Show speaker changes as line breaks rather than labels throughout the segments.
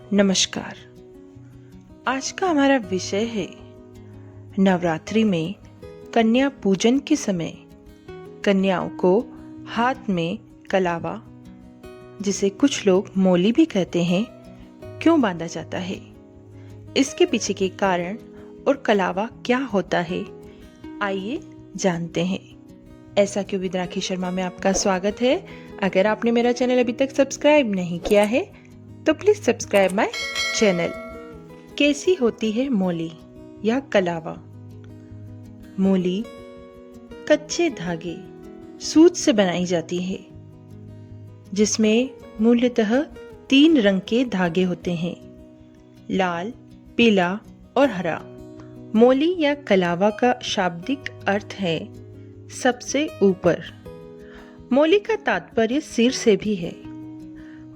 नमस्कार। आज का हमारा विषय है नवरात्रि में कन्या पूजन के समय कन्याओं को हाथ में कलावा, जिसे कुछ लोग मौली भी कहते हैं, क्यों बांधा जाता है, इसके पीछे के कारण और कलावा क्या होता है, आइए जानते हैं। ऐसा क्यों विद राखी शर्मा में आपका स्वागत है। अगर आपने मेरा चैनल अभी तक सब्सक्राइब नहीं किया है तो प्लीज सब्सक्राइब माय चैनल। कैसी होती है मौली या कलावा? मौली कच्चे धागे सूत से बनाई जाती है, जिसमें मूलतः 3 रंग के धागे होते हैं, लाल, पीला और हरा। मौली या कलावा का शाब्दिक अर्थ है सबसे ऊपर। मौली का तात्पर्य सिर से भी है।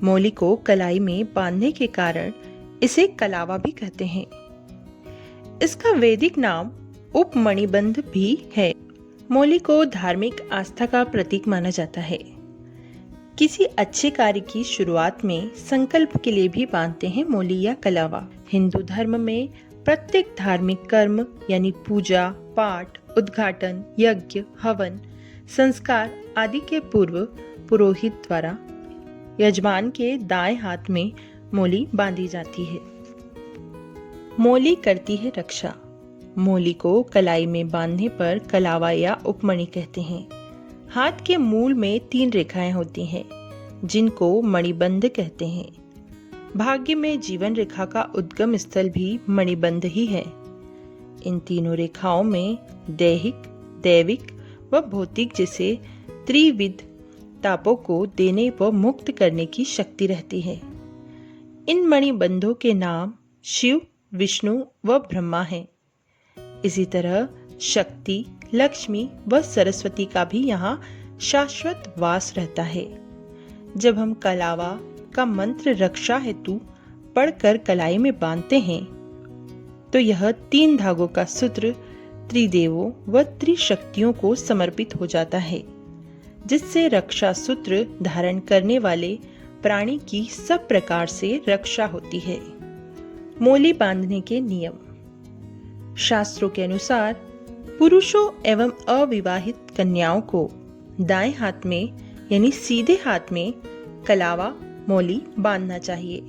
मौली को कलाई में बांधने के कारण इसे कलावा भी कहते हैं। इसका वैदिक नाम उपमणिबंध भी है। मौली को धार्मिक आस्था का प्रतीक माना जाता है। किसी अच्छे कार्य की शुरुआत में संकल्प के लिए भी बांधते हैं मौली या कलावा। हिंदू धर्म में प्रत्येक धार्मिक कर्म यानी पूजा पाठ, उद्घाटन, यज्ञ, हवन, संस्कार आदि के पूर्व पुरोहित द्वारा यजमान के दाएं हाथ में मौली बांधी जाती है। मौली करती है रक्षा। मौली को कलाई में बांधने पर कलावा या उपमणि कहते हैं। हाथ के मूल में 3 रेखाएं होती हैं, जिनको मणिबंध कहते हैं। भाग्य में जीवन रेखा का उद्गम स्थल भी मणिबंध ही है। इन तीनों रेखाओं में दैहिक, दैविक व भौतिक जैसे त्रिविध तापों को देने व मुक्त करने की शक्ति रहती है। इन मणिबंधों के नाम शिव, विष्णु व ब्रह्मा हैं। इसी तरह शक्ति, लक्ष्मी व सरस्वती का भी यहाँ शाश्वत वास रहता है। जब हम कलावा का मंत्र रक्षा हेतु पढ़कर कलाई में बांधते हैं तो यह 3 धागों का सूत्र त्रिदेवों व त्रिशक्तियों को समर्पित हो जाता है, जिससे रक्षा सूत्र धारण करने वाले प्राणी की सब प्रकार से रक्षा होती है। मौली बांधने के नियम। शास्त्रों के अनुसार पुरुषों एवं अविवाहित कन्याओं को दाएं हाथ में यानी सीधे हाथ में कलावा, मौली बांधना चाहिए।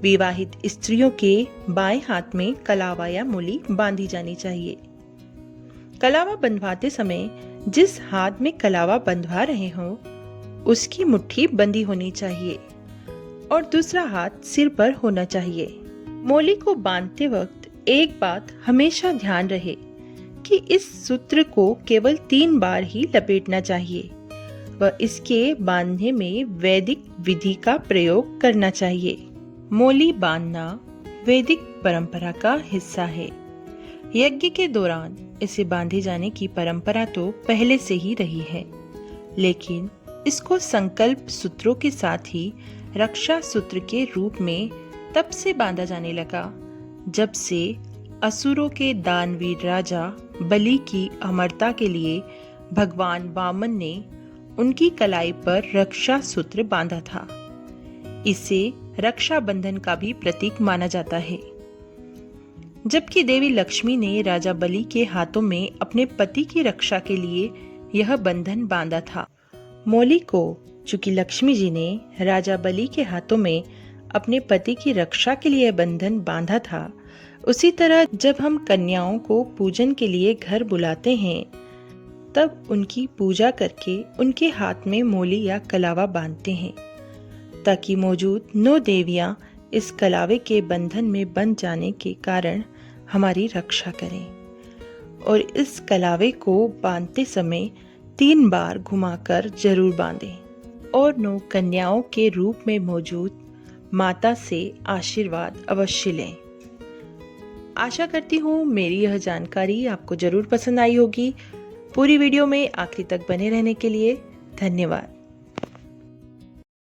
विवाहित स्त्रियों के बाएं हाथ में कलावा या मौली बांधी जानी चाहिए। कलावा बंधवाते समय जिस हाथ में कलावा बंधवा रहे हो उसकी मुट्ठी बंधी होनी चाहिए और दूसरा हाथ सिर पर होना चाहिए। मौली को बांधते वक्त एक बात हमेशा ध्यान रहे कि इस सूत्र को केवल 3 बार ही लपेटना चाहिए व इसके बांधने में वैदिक विधि का प्रयोग करना चाहिए। मौली बांधना वैदिक परंपरा का हिस्सा है। यज्ञ के दौरान इसे बांधे जाने की परंपरा तो पहले से ही रही है, लेकिन इसको संकल्प सूत्रों के साथ ही रक्षा सूत्र के रूप में तब से बांधा जाने लगा जब से असुरों के दानवीर राजा बलि की अमरता के लिए भगवान वामन ने उनकी कलाई पर रक्षा सूत्र बांधा था। इसे रक्षा बंधन का भी प्रतीक माना जाता है। जबकि देवी लक्ष्मी ने राजा बलि के हाथों में अपने पति की रक्षा के लिए यह बंधन बांधा था। मौली को चूंकि लक्ष्मी जी ने राजा बलि के हाथों में अपने पति की रक्षा के लिए बंधन बांधा था, उसी तरह जब हम कन्याओं को पूजन के लिए घर बुलाते हैं तब उनकी पूजा करके उनके हाथ में मौली या कलावा बांधते हैं, ताकि मौजूद 9 देवियां इस कलावे के बंधन में बंध जाने के कारण हमारी रक्षा करें। और इस कलावे को बांधते समय 3 बार घुमाकर जरूर बांधें और 9 कन्याओं के रूप में मौजूद माता से आशीर्वाद अवश्य लें। आशा करती हूँ मेरी यह जानकारी आपको जरूर पसंद आई होगी। पूरी वीडियो में आखिरी तक बने रहने के लिए धन्यवाद।